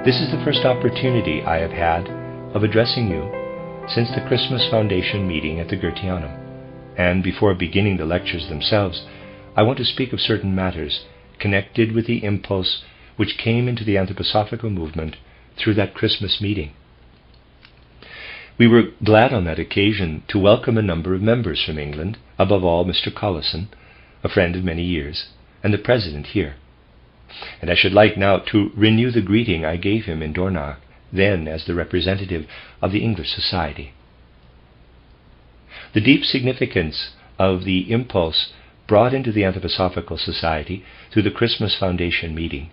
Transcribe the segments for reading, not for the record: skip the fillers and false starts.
This is the first opportunity I have had of addressing you since the Christmas Foundation meeting at the Goetheanum, and before beginning the lectures themselves, I want to speak of certain matters connected with the impulse which came into the anthroposophical movement through that Christmas meeting. We were glad on that occasion to welcome a number of members from England, above all Mr. Collison, a friend of many years, and the President here. And I should like now to renew the greeting I gave him in Dornach, then as the representative of the English Society. The deep significance of the impulse brought into the Anthroposophical Society through the Christmas Foundation meeting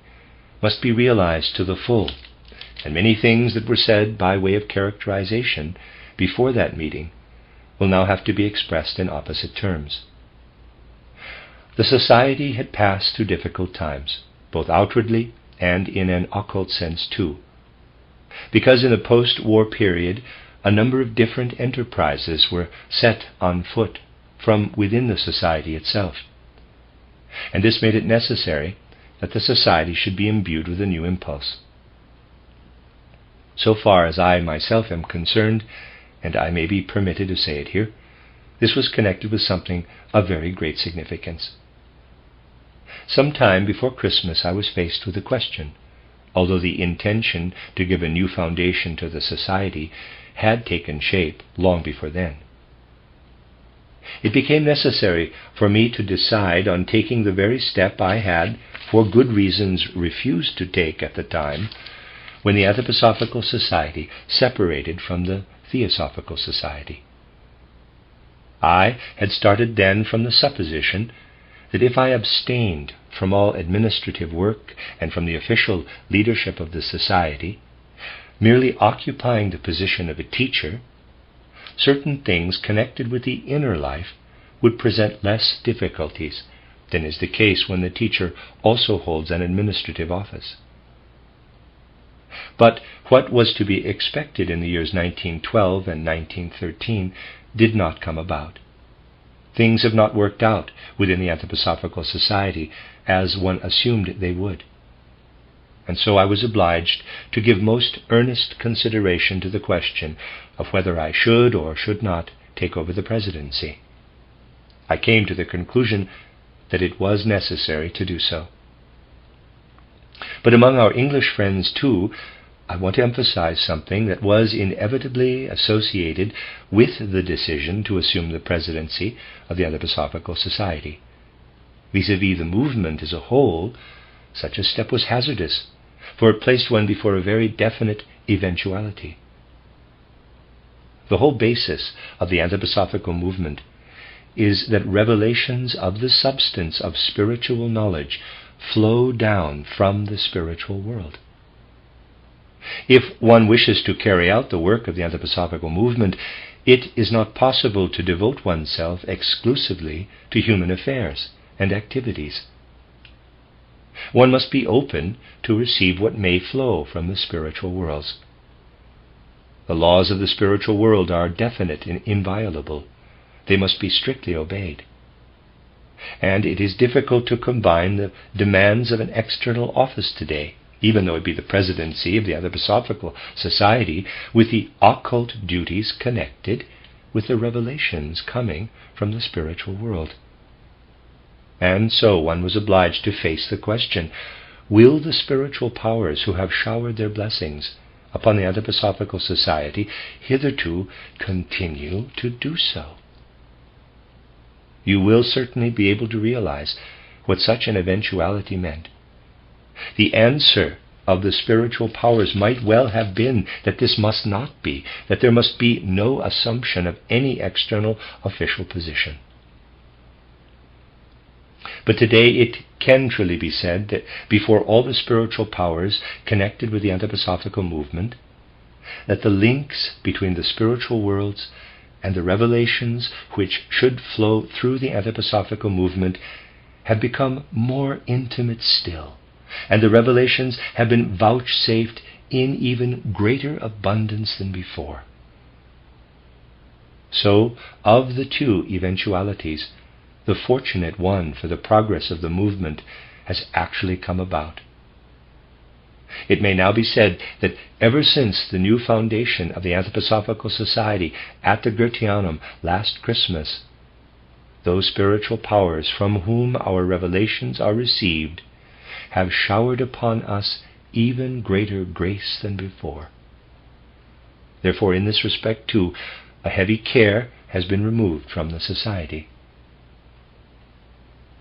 must be realized to the full, and many things that were said by way of characterization before that meeting will now have to be expressed in opposite terms. The Society had passed through difficult times, both outwardly and in an occult sense too, because in the post-war period a number of different enterprises were set on foot from within the Society itself, and this made it necessary that the Society should be imbued with a new impulse. So far as I myself am concerned, and I may be permitted to say it here, this was connected with something of very great significance. Some time before Christmas I was faced with a question, although the intention to give a new foundation to the Society had taken shape long before then. It became necessary for me to decide on taking the very step I had, for good reasons, refused to take at the time, when the Anthroposophical Society separated from the Theosophical Society. I had started then from the supposition that if I abstained from all administrative work and from the official leadership of the Society, merely occupying the position of a teacher, certain things connected with the inner life would present less difficulties than is the case when the teacher also holds an administrative office. But what was to be expected in the years 1912 and 1913 did not come about. Things have not worked out within the Anthroposophical Society as one assumed they would. And so I was obliged to give most earnest consideration to the question of whether I should or should not take over the presidency. I came to the conclusion that it was necessary to do so. But among our English friends, too, I want to emphasize something that was inevitably associated with the decision to assume the presidency of the Anthroposophical Society. Vis-à-vis the movement as a whole, such a step was hazardous, for it placed one before a very definite eventuality. The whole basis of the Anthroposophical movement is that revelations of the substance of spiritual knowledge flow down from the spiritual world. If one wishes to carry out the work of the Anthroposophical movement, it is not possible to devote oneself exclusively to human affairs and activities. One must be open to receive what may flow from the spiritual worlds. The laws of the spiritual world are definite and inviolable. They must be strictly obeyed. And it is difficult to combine the demands of an external office today, even though it be the presidency of the Anthroposophical Society, with the occult duties connected with the revelations coming from the spiritual world. And so one was obliged to face the question, will the spiritual powers who have showered their blessings upon the Anthroposophical Society hitherto continue to do so? You will certainly be able to realize what such an eventuality meant. The answer of the spiritual powers might well have been that this must not be, that there must be no assumption of any external official position. But today it can truly be said that before all the spiritual powers connected with the Anthroposophical movement, that the links between the spiritual worlds and the revelations which should flow through the Anthroposophical movement have become more intimate still, and the revelations have been vouchsafed in even greater abundance than before. So, of the two eventualities, the fortunate one for the progress of the movement has actually come about. It may now be said that ever since the new foundation of the Anthroposophical Society at the Goetheanum last Christmas, those spiritual powers from whom our revelations are received have showered upon us even greater grace than before. Therefore, in this respect too, a heavy care has been removed from the Society.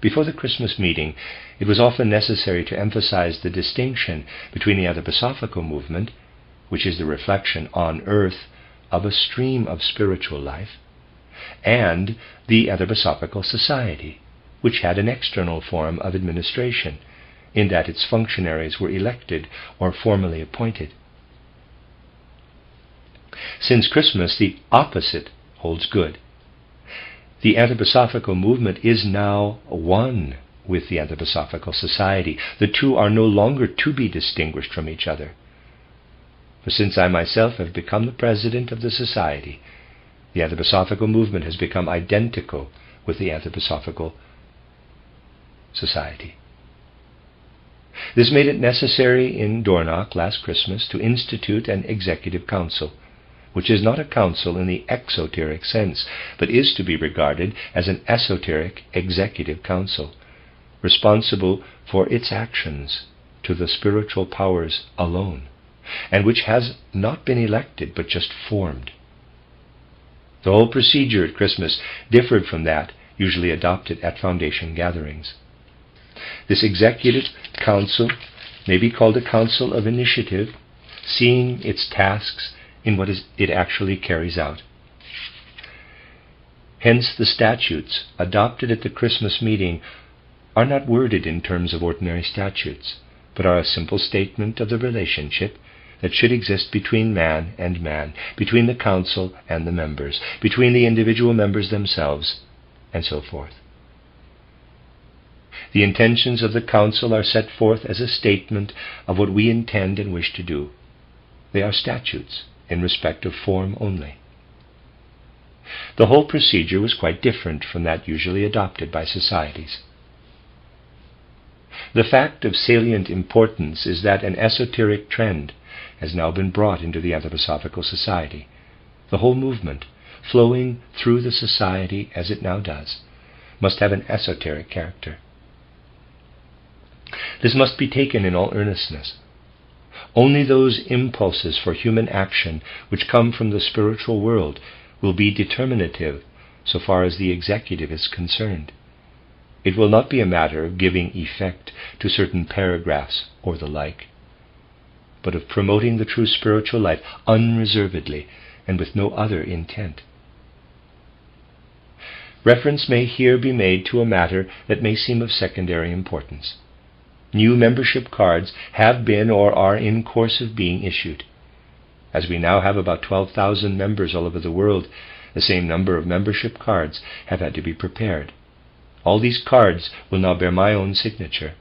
Before the Christmas meeting, it was often necessary to emphasize the distinction between the Anthroposophical movement, which is the reflection on earth of a stream of spiritual life, and the Anthroposophical Society, which had an external form of administration, in that its functionaries were elected or formally appointed. Since Christmas, the opposite holds good. The Anthroposophical movement is now one with the Anthroposophical Society. The two are no longer to be distinguished from each other. For since I myself have become the president of the Society, the Anthroposophical movement has become identical with the Anthroposophical Society. This made it necessary in Dornach last Christmas to institute an executive council, which is not a council in the exoteric sense, but is to be regarded as an esoteric executive council, responsible for its actions to the spiritual powers alone, and which has not been elected but just formed. The whole procedure at Christmas differed from that usually adopted at foundation gatherings. This executive council may be called a council of initiative, seeing its tasks in what it actually carries out. Hence, the statutes adopted at the Christmas meeting are not worded in terms of ordinary statutes, but are a simple statement of the relationship that should exist between man and man, between the council and the members, between the individual members themselves, and so forth. The intentions of the council are set forth as a statement of what we intend and wish to do. They are statutes in respect of form only. The whole procedure was quite different from that usually adopted by societies. The fact of salient importance is that an esoteric trend has now been brought into the Anthroposophical Society. The whole movement, flowing through the society as it now does, must have an esoteric character. This must be taken in all earnestness. Only those impulses for human action which come from the spiritual world will be determinative so far as the executive is concerned. It will not be a matter of giving effect to certain paragraphs or the like, but of promoting the true spiritual life unreservedly and with no other intent. Reference may here be made to a matter that may seem of secondary importance. New membership cards have been or are in course of being issued. As we now have about 12,000 members all over the world, the same number of membership cards have had to be prepared. All these cards will now bear my own signature.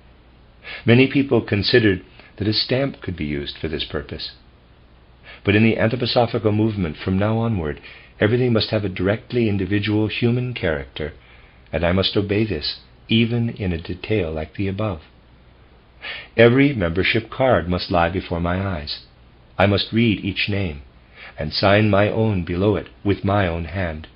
Many people considered that a stamp could be used for this purpose. But in the Anthroposophical movement, from now onward, everything must have a directly individual human character, and I must obey this, even in a detail like the above. Every membership card must lie before my eyes. I must read each name, and sign my own below it with my own hand.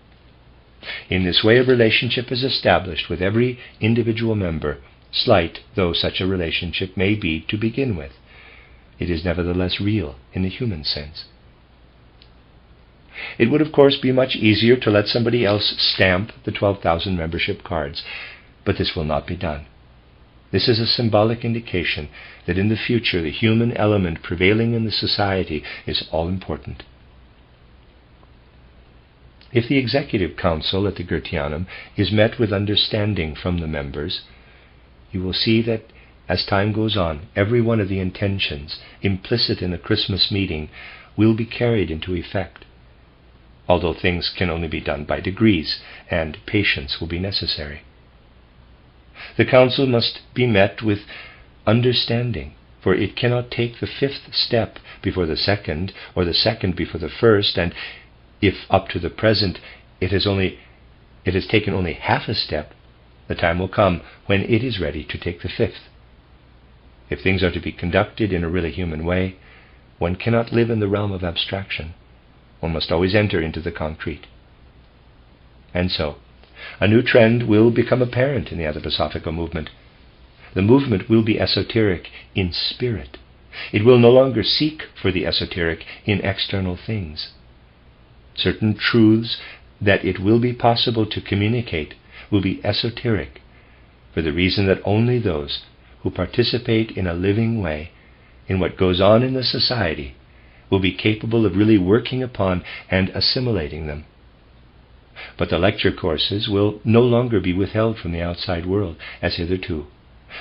In this way a relationship is established with every individual member, slight though such a relationship may be to begin with. It is nevertheless real in the human sense. It would of course be much easier to let somebody else stamp the 12,000 membership cards, but this will not be done. This is a symbolic indication that in the future the human element prevailing in the society is all important. If the Executive Council at the Goetheanum is met with understanding from the members, you will see that as time goes on, every one of the intentions implicit in a Christmas meeting will be carried into effect, although things can only be done by degrees, and patience will be necessary. The council must be met with understanding, for it cannot take the fifth step before the second, or the second before the first, and if up to the present it has taken only half a step, the time will come when it is ready to take the fifth. If things are to be conducted in a really human way, one cannot live in the realm of abstraction. One must always enter into the concrete. And so, a new trend will become apparent in the anthroposophical movement. The movement will be esoteric in spirit. It will no longer seek for the esoteric in external things. Certain truths that it will be possible to communicate will be esoteric, for the reason that only those who participate in a living way in what goes on in the society will be capable of really working upon and assimilating them. But the lecture courses will no longer be withheld from the outside world as hitherto.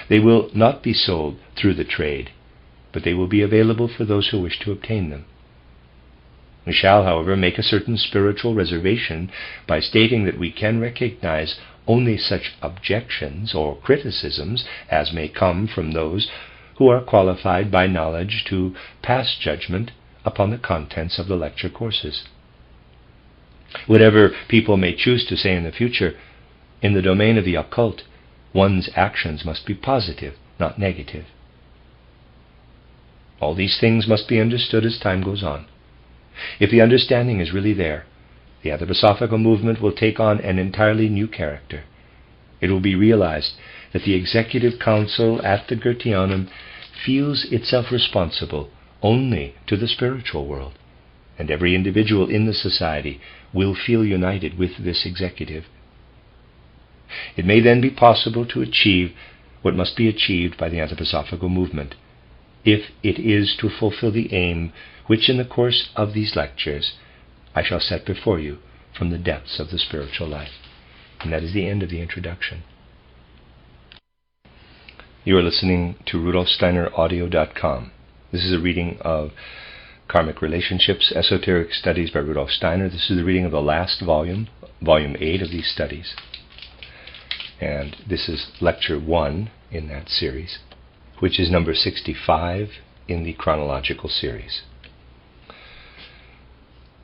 They will not be sold through the trade, but they will be available for those who wish to obtain them. We shall, however, make a certain spiritual reservation by stating that we can recognize only such objections or criticisms as may come from those who are qualified by knowledge to pass judgment upon the contents of the lecture courses. Whatever people may choose to say in the future, in the domain of the occult, one's actions must be positive, not negative. All these things must be understood as time goes on. If the understanding is really there, the anthroposophical movement will take on an entirely new character. It will be realized that the Executive Council at the Goetheanum feels itself responsible only to the spiritual world, and every individual in the society will feel united with this executive. It may then be possible to achieve what must be achieved by the anthroposophical movement, if it is to fulfill the aim which in the course of these lectures I shall set before you from the depths of the spiritual life. And that is the end of the introduction. You are listening to RudolfSteinerAudio.com. This is a reading of Karmic Relationships, Esoteric Studies by Rudolf Steiner. This is the reading of the last volume, Volume 8 of these studies. And this is Lecture 1 in that series, which is number 65 in the chronological series.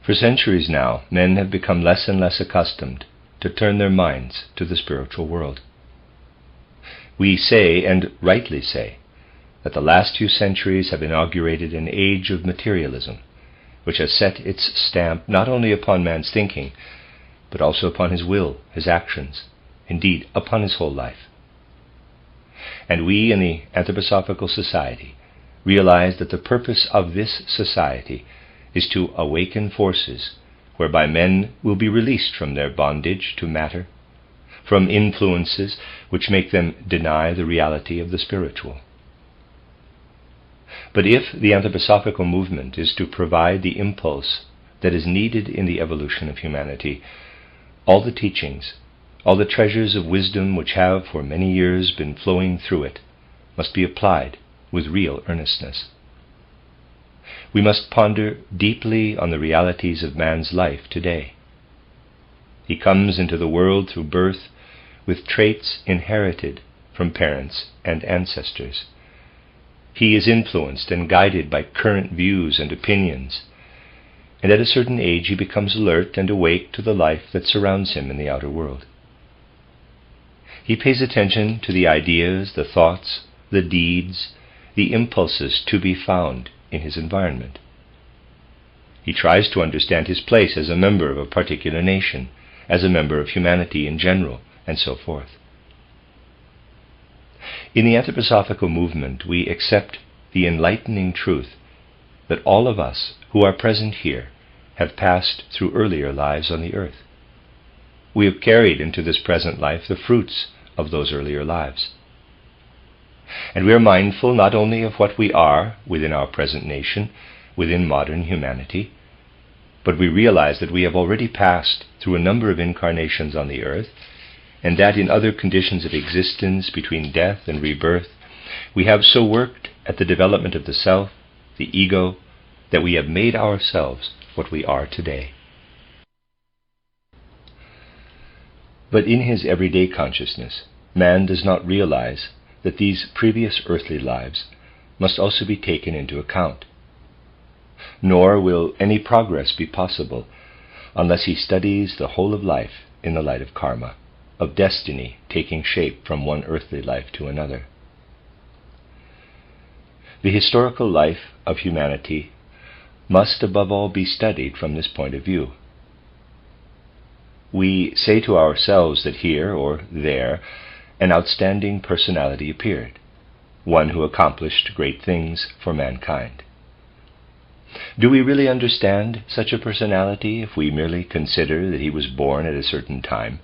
For centuries now, men have become less and less accustomed to turn their minds to the spiritual world. We say, and rightly say, that the last few centuries have inaugurated an age of materialism, which has set its stamp not only upon man's thinking, but also upon his will, his actions, indeed, upon his whole life. And we in the Anthroposophical Society realize that the purpose of this society is to awaken forces whereby men will be released from their bondage to matter, from influences which make them deny the reality of the spiritual. But if the anthroposophical movement is to provide the impulse that is needed in the evolution of humanity, all the teachings, all the treasures of wisdom which have for many years been flowing through it must be applied with real earnestness. We must ponder deeply on the realities of man's life today. He comes into the world through birth with traits inherited from parents and ancestors. He is influenced and guided by current views and opinions, and at a certain age he becomes alert and awake to the life that surrounds him in the outer world. He pays attention to the ideas, the thoughts, the deeds, the impulses to be found in his environment. He tries to understand his place as a member of a particular nation, as a member of humanity in general, and so forth. In the anthroposophical movement, we accept the enlightening truth that all of us who are present here have passed through earlier lives on the earth. We have carried into this present life the fruits of those earlier lives. And we are mindful not only of what we are within our present nation, within modern humanity, but we realize that we have already passed through a number of incarnations on the earth, and that in other conditions of existence between death and rebirth, we have so worked at the development of the self, the ego, that we have made ourselves what we are today. But in his everyday consciousness, man does not realize that these previous earthly lives must also be taken into account. Nor will any progress be possible unless he studies the whole of life in the light of karma, of destiny taking shape from one earthly life to another. The historical life of humanity must above all be studied from this point of view. We say to ourselves that here or there an outstanding personality appeared, one who accomplished great things for mankind. Do we really understand such a personality if we merely consider that he was born at a certain time,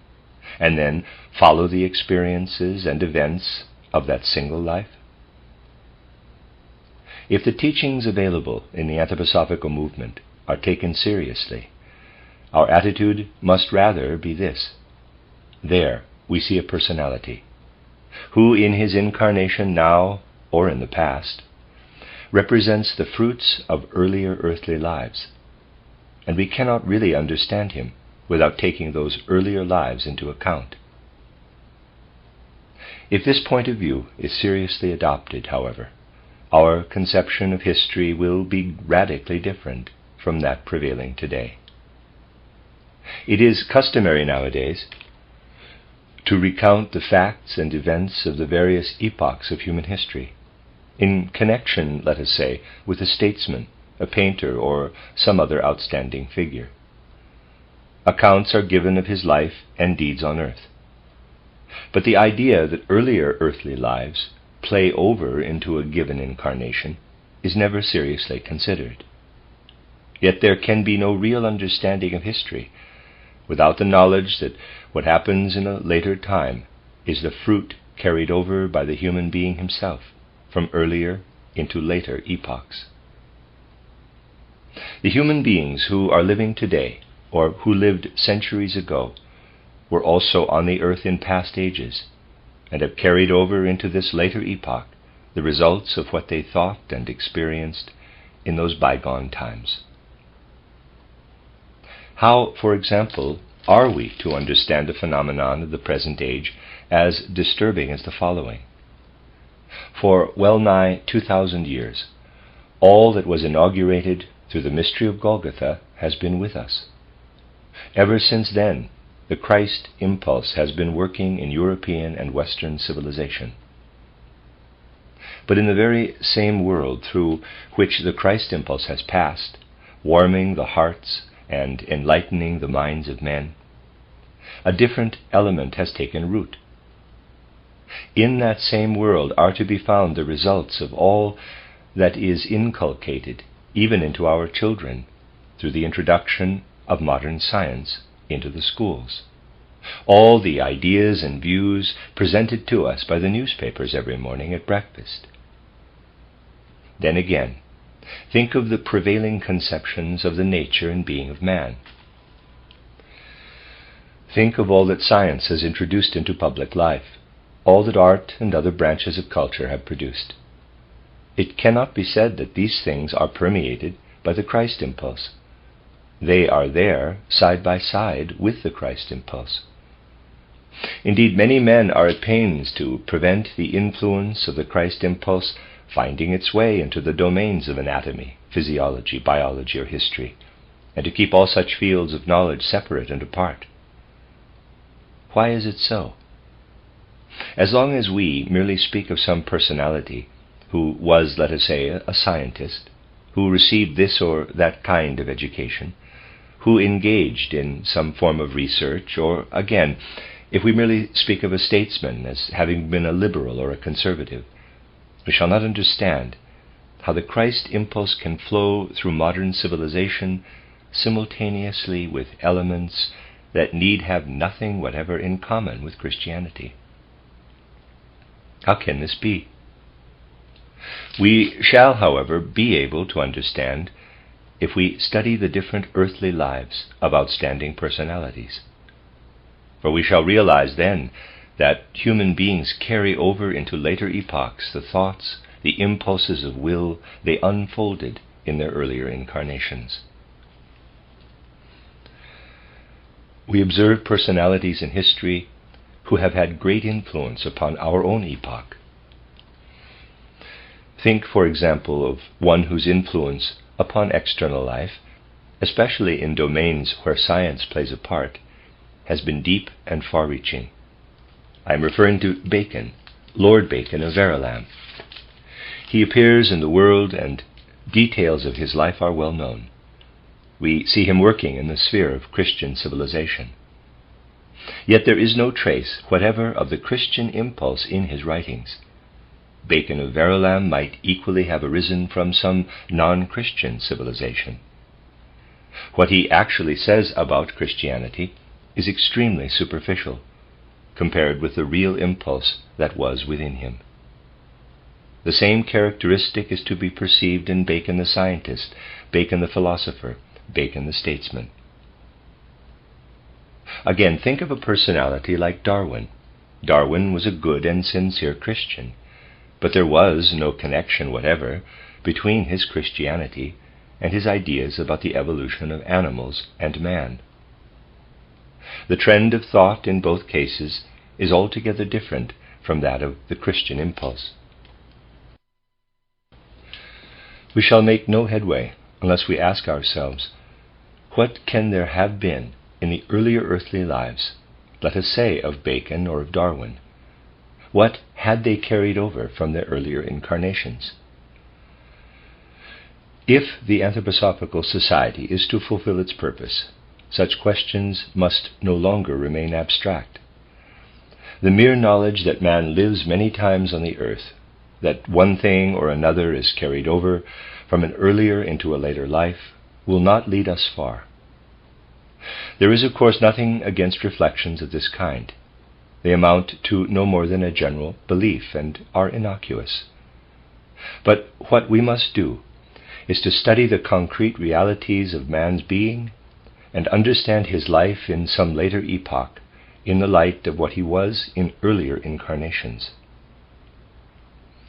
and then follow the experiences and events of that single life? If the teachings available in the anthroposophical movement are taken seriously, our attitude must rather be this: there we see a personality, who in his incarnation now or in the past represents the fruits of earlier earthly lives, and we cannot really understand him without taking those earlier lives into account. If this point of view is seriously adopted, however, our conception of history will be radically different from that prevailing today. It is customary nowadays to recount the facts and events of the various epochs of human history, in connection, let us say, with a statesman, a painter, or some other outstanding figure. Accounts are given of his life and deeds on earth. But the idea that earlier earthly lives play over into a given incarnation is never seriously considered. Yet there can be no real understanding of history without the knowledge that what happens in a later time is the fruit carried over by the human being himself from earlier into later epochs. The human beings who are living today, or who lived centuries ago, were also on the earth in past ages, and have carried over into this later epoch the results of what they thought and experienced in those bygone times. How, for example, are we to understand the phenomenon of the present age as disturbing as the following? For well nigh 2,000 years, all that was inaugurated through the mystery of Golgotha has been with us. Ever since then, the Christ impulse has been working in European and Western civilization. But in the very same world through which the Christ impulse has passed, warming the hearts and enlightening the minds of men, a different element has taken root. In that same world are to be found the results of all that is inculcated, even into our children, through the introduction of modern science into the schools. All the ideas and views presented to us by the newspapers every morning at breakfast. Then again, think of the prevailing conceptions of the nature and being of man. Think of all that science has introduced into public life, all that art and other branches of culture have produced. It cannot be said that these things are permeated by the Christ impulse. They are there side by side with the Christ impulse. Indeed, many men are at pains to prevent the influence of the Christ impulse finding its way into the domains of anatomy, physiology, biology, or history, and to keep all such fields of knowledge separate and apart. Why is it so? As long as we merely speak of some personality who was, let us say, a scientist, who received this or that kind of education, who engaged in some form of research, or, again, if we merely speak of a statesman as having been a liberal or a conservative, we shall not understand how the Christ impulse can flow through modern civilization simultaneously with elements that need have nothing whatever in common with Christianity. How can this be? We shall, however, be able to understand if we study the different earthly lives of outstanding personalities. For we shall realize then that human beings carry over into later epochs the thoughts, the impulses of will they unfolded in their earlier incarnations. We observe personalities in history who have had great influence upon our own epoch. Think, for example, of one whose influence upon external life, especially in domains where science plays a part, has been deep and far-reaching. I am referring to Bacon, Lord Bacon of Verulam. He appears in the world, and details of his life are well known. We see him working in the sphere of Christian civilization. Yet there is no trace whatever of the Christian impulse in his writings. Bacon of Verulam might equally have arisen from some non-Christian civilization. What he actually says about Christianity is extremely superficial, compared with the real impulse that was within him. The same characteristic is to be perceived in Bacon the scientist, Bacon the philosopher, Bacon the statesman. Again, think of a personality like Darwin. Darwin was a good and sincere Christian, but there was no connection whatever between his Christianity and his ideas about the evolution of animals and man. The trend of thought in both cases is altogether different from that of the Christian impulse. We shall make no headway unless we ask ourselves, what can there have been in the earlier earthly lives, let us say of Bacon or of Darwin? What had they carried over from their earlier incarnations? If the Anthroposophical Society is to fulfill its purpose, such questions must no longer remain abstract. The mere knowledge that man lives many times on the earth, that one thing or another is carried over from an earlier into a later life, will not lead us far. There is, of course, nothing against reflections of this kind. They amount to no more than a general belief and are innocuous. But what we must do is to study the concrete realities of man's being and understand his life in some later epoch in the light of what he was in earlier incarnations.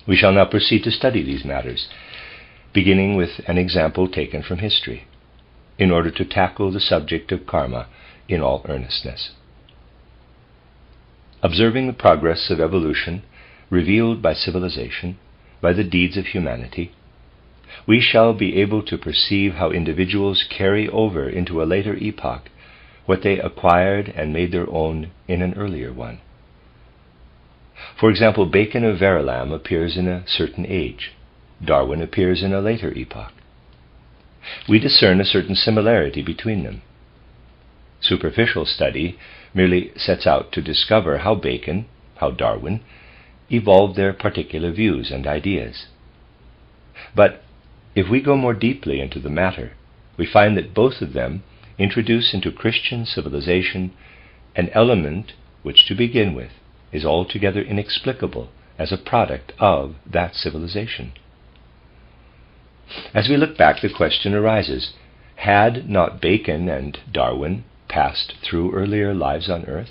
We shall now proceed to study these matters, beginning with an example taken from history, in order to tackle the subject of karma in all earnestness. Observing the progress of evolution revealed by civilization, by the deeds of humanity, we shall be able to perceive how individuals carry over into a later epoch what they acquired and made their own in an earlier one. For example, Bacon of Verulam appears in a certain age. Darwin appears in a later epoch. We discern a certain similarity between them. Superficial study merely sets out to discover how Bacon, how Darwin, evolved their particular views and ideas. But if we go more deeply into the matter, we find that both of them introduce into Christian civilization an element which, to begin with, is altogether inexplicable as a product of that civilization. As we look back, the question arises, had not Bacon and Darwin passed through earlier lives on earth?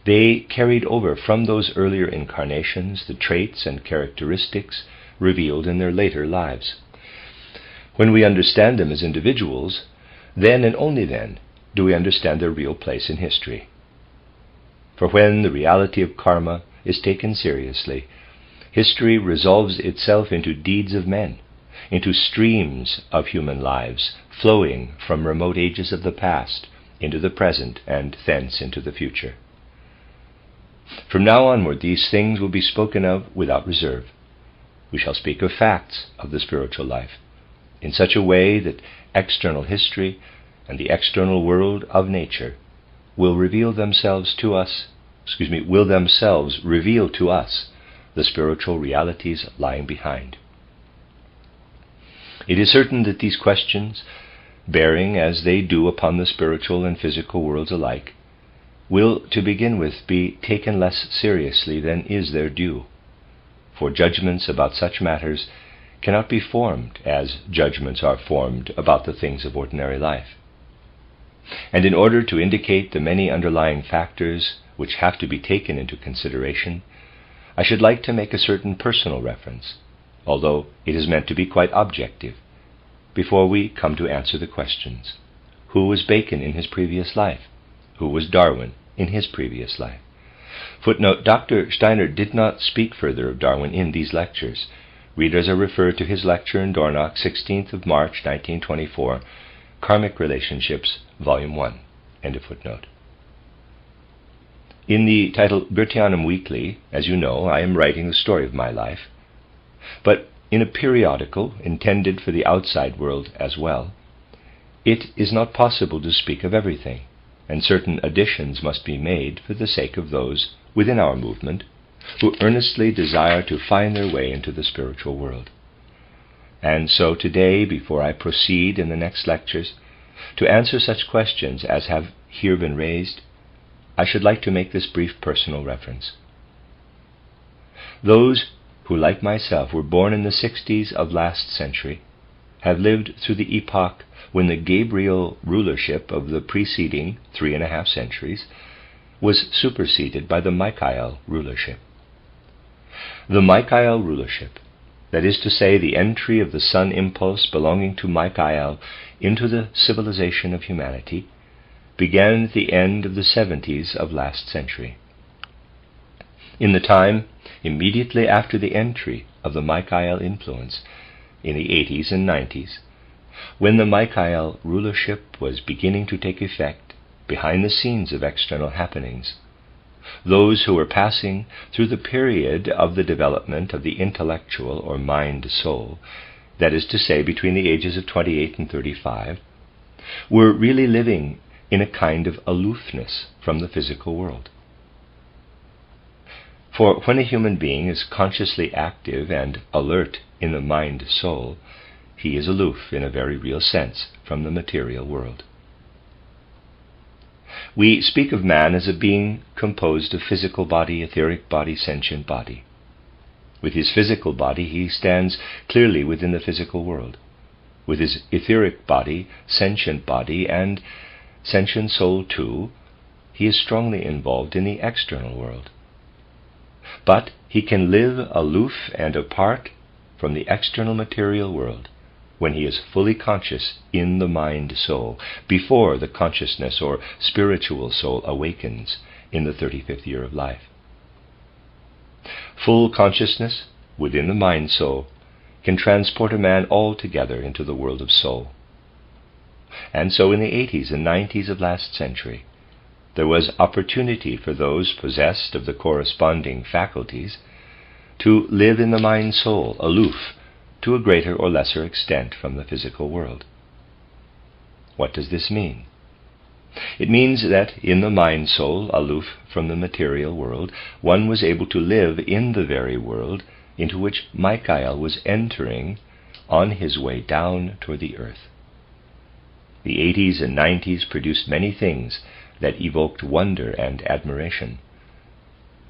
They carried over from those earlier incarnations the traits and characteristics revealed in their later lives. When we understand them as individuals, then and only then do we understand their real place in history. For when the reality of karma is taken seriously, history resolves itself into deeds of men, into streams of human lives flowing from remote ages of the past into the present and thence into the future. From now onward, these things will be spoken of without reserve. We shall speak of facts of the spiritual life in such a way that external history and the external world of nature will reveal themselves to us, will themselves reveal to us the spiritual realities lying behind. It is certain that these questions, bearing as they do upon the spiritual and physical worlds alike, will, to begin with, be taken less seriously than is their due, for judgments about such matters cannot be formed as judgments are formed about the things of ordinary life. And in order to indicate the many underlying factors which have to be taken into consideration, I should like to make a certain personal reference, although it is meant to be quite objective, before we come to answer the questions. Who was Bacon in his previous life? Who was Darwin in his previous life? Footnote: Dr. Steiner did not speak further of Darwin in these lectures. Readers are referred to his lecture in Dornoch, 16th of March, 1924, Karmic Relationships, Volume 1. End of footnote. In the title Goetheanum Weekly, as you know, I am writing the story of my life. but in a periodical intended for the outside world as well, it is not possible to speak of everything, and certain additions must be made for the sake of those within our movement who earnestly desire to find their way into the spiritual world. And so today, before I proceed in the next lectures, to answer such questions as have here been raised, I should like to make this brief personal reference. Those who, like myself, were born in the 60s of last century have lived through the epoch when the Gabriel rulership of the preceding 3.5 centuries was superseded by the Michael rulership. The Michael rulership, that is to say, the entry of the sun impulse belonging to Michael into the civilization of humanity, began at the end of the 70s of last century. In the time immediately after the entry of the Michael influence, in the 80s and 90s, when the Michael rulership was beginning to take effect behind the scenes of external happenings, those who were passing through the period of the development of the intellectual or mind-soul, that is to say, between the ages of 28 and 35, were really living in a kind of aloofness from the physical world. For when a human being is consciously active and alert in the mind-soul, he is aloof in a very real sense from the material world. We speak of man as a being composed of physical body, etheric body, sentient body. With his physical body, he stands clearly within the physical world. With his etheric body, sentient body, and sentient soul too, he is strongly involved in the external world. But he can live aloof and apart from the external material world when he is fully conscious in the mind-soul, before the consciousness or spiritual soul awakens in the 35th year of life. Full consciousness within the mind-soul can transport a man altogether into the world of soul. And so in the 80s and 90s of last century, there was opportunity for those possessed of the corresponding faculties to live in the mind-soul, aloof to a greater or lesser extent from the physical world. What does this mean? It means that in the mind-soul, aloof from the material world, one was able to live in the very world into which Michael was entering on his way down toward the earth. The 80s and 90s produced many things that evoked wonder and admiration.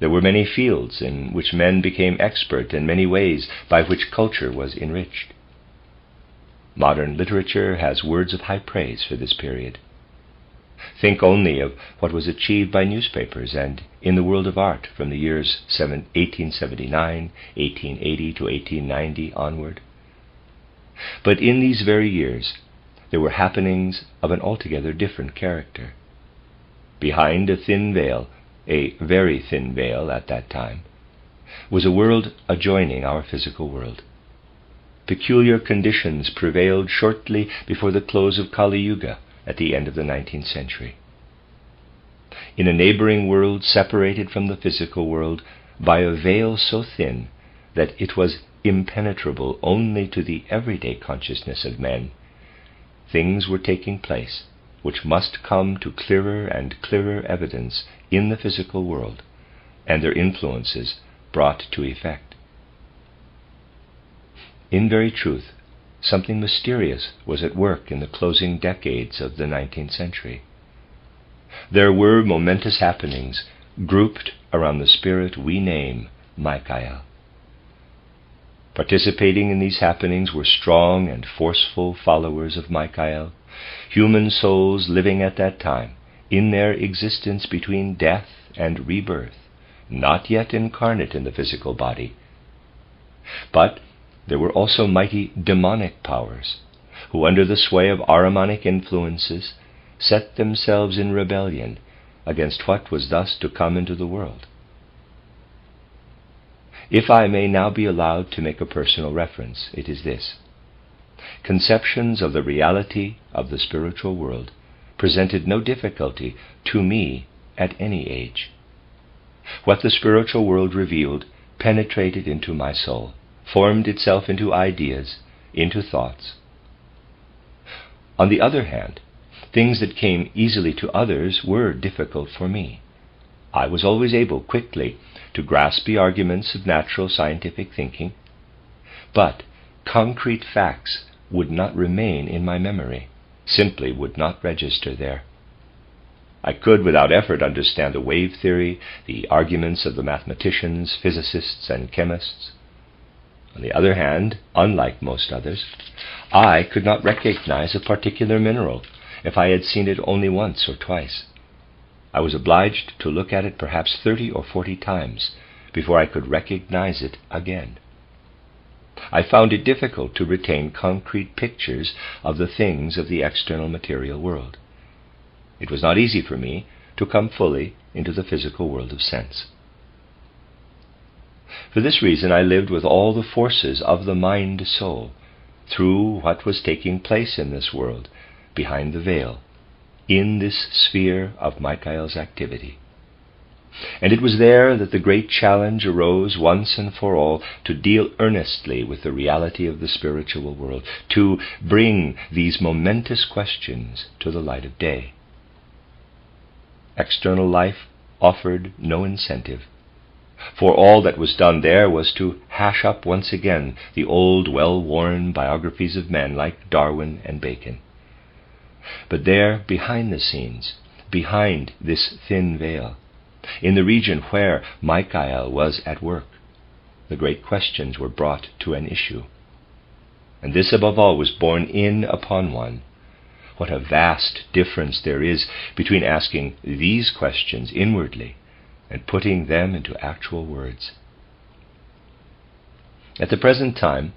There were many fields in which men became expert in many ways by which culture was enriched. Modern literature has words of high praise for this period. Think only of what was achieved by newspapers and in the world of art from the years 1879, 1880 to 1890 onward. But in these very years, there were happenings of an altogether different character. Behind a thin veil, a very thin veil at that time, was a world adjoining our physical world. Peculiar conditions prevailed shortly before the close of Kali Yuga at the end of the 19th century. In a neighboring world separated from the physical world by a veil so thin that it was impenetrable only to the everyday consciousness of men, things were taking place which must come to clearer and clearer evidence in the physical world, and their influences brought to effect. In very truth, something mysterious was at work in the closing decades of the 19th century. There were momentous happenings grouped around the spirit we name Michael. Participating in these happenings were strong and forceful followers of Michael, human souls living at that time in their existence between death and rebirth, not yet incarnate in the physical body. But there were also mighty demonic powers, who under the sway of Ahrimanic influences set themselves in rebellion against what was thus to come into the world. If I may now be allowed to make a personal reference, it is this. Conceptions of the reality of the spiritual world presented no difficulty to me at any age. What the spiritual world revealed penetrated into my soul, formed itself into ideas, into thoughts. On the other hand, things that came easily to others were difficult for me. I was always able quickly to grasp the arguments of natural scientific thinking, but concrete facts would not remain in my memory, simply would not register there. I could without effort understand the wave theory, the arguments of the mathematicians, physicists, and chemists. On the other hand, unlike most others, I could not recognize a particular mineral if I had seen it only once or twice. I was obliged to look at it perhaps 30 or 40 times before I could recognize it again. I found it difficult to retain concrete pictures of the things of the external material world. It was not easy for me to come fully into the physical world of sense. For this reason I lived with all the forces of the mind-soul through what was taking place in this world, behind the veil, in this sphere of Michael's activity. And it was there that the great challenge arose once and for all to deal earnestly with the reality of the spiritual world, to bring these momentous questions to the light of day. External life offered no incentive, for all that was done there was to hash up once again the old, well-worn biographies of men like Darwin and Bacon. But there, behind the scenes, behind this thin veil, in the region where Michael was at work, the great questions were brought to an issue. And this above all was borne in upon one. What a vast difference there is between asking these questions inwardly and putting them into actual words. At the present time,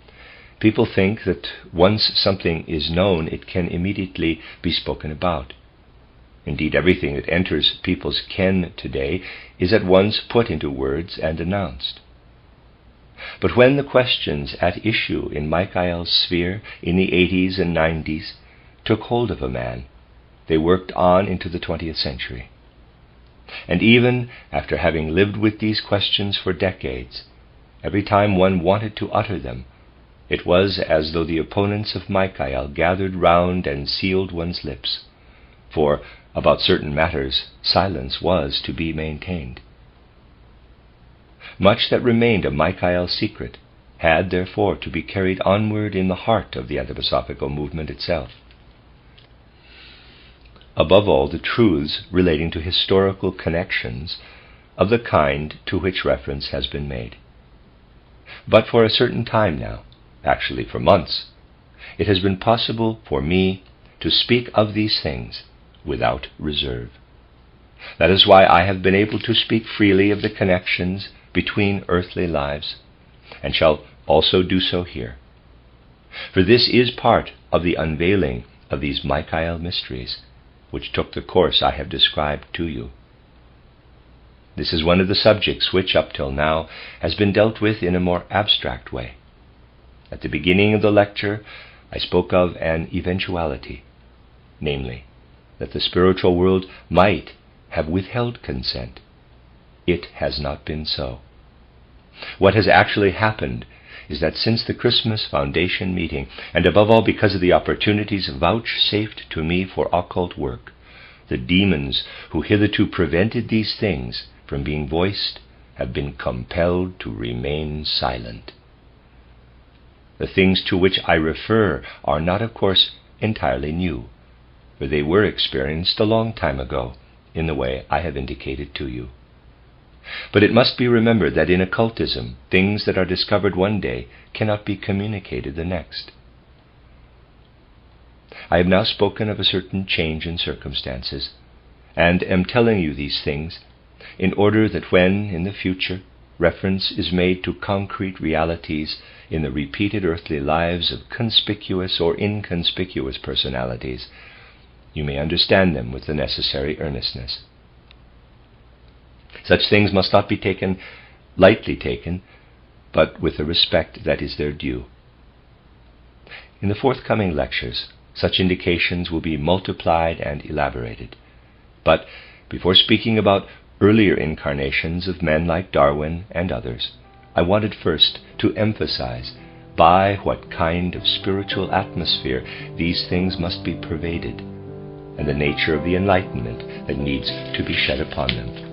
people think that once something is known, it can immediately be spoken about. Indeed, everything that enters people's ken today is at once put into words and announced. But when the questions at issue in Michael's sphere in the 80s and 90s took hold of a man, they worked on into the 20th century. And even after having lived with these questions for decades, every time one wanted to utter them, it was as though the opponents of Michael gathered round and sealed one's lips, for about certain matters silence was to be maintained. Much that remained a Michael secret had therefore to be carried onward in the heart of the anthroposophical movement itself. Above all, the truths relating to historical connections of the kind to which reference has been made. But for a certain time now, actually for months, it has been possible for me to speak of these things without reserve. That is why I have been able to speak freely of the connections between earthly lives, and shall also do so here. For this is part of the unveiling of these Michael mysteries, which took the course I have described to you. This is one of the subjects which, up till now, has been dealt with in a more abstract way. At the beginning of the lecture, I spoke of an eventuality, namely, that the spiritual world might have withheld consent. It has not been so. What has actually happened is that since the Christmas Foundation meeting, and above all because of the opportunities vouchsafed to me for occult work, the demons who hitherto prevented these things from being voiced have been compelled to remain silent. The things to which I refer are not, of course, entirely new, for they were experienced a long time ago in the way I have indicated to you. But it must be remembered that in occultism, things that are discovered one day cannot be communicated the next. I have now spoken of a certain change in circumstances, and am telling you these things in order that when, in the future, reference is made to concrete realities in the repeated earthly lives of conspicuous or inconspicuous personalities, you may understand them with the necessary earnestness. Such things must not be lightly taken, but with the respect that is their due. In the forthcoming lectures, such indications will be multiplied and elaborated. But before speaking about earlier incarnations of men like Darwin and others, I wanted first to emphasize by what kind of spiritual atmosphere these things must be pervaded, and the nature of the enlightenment that needs to be shed upon them.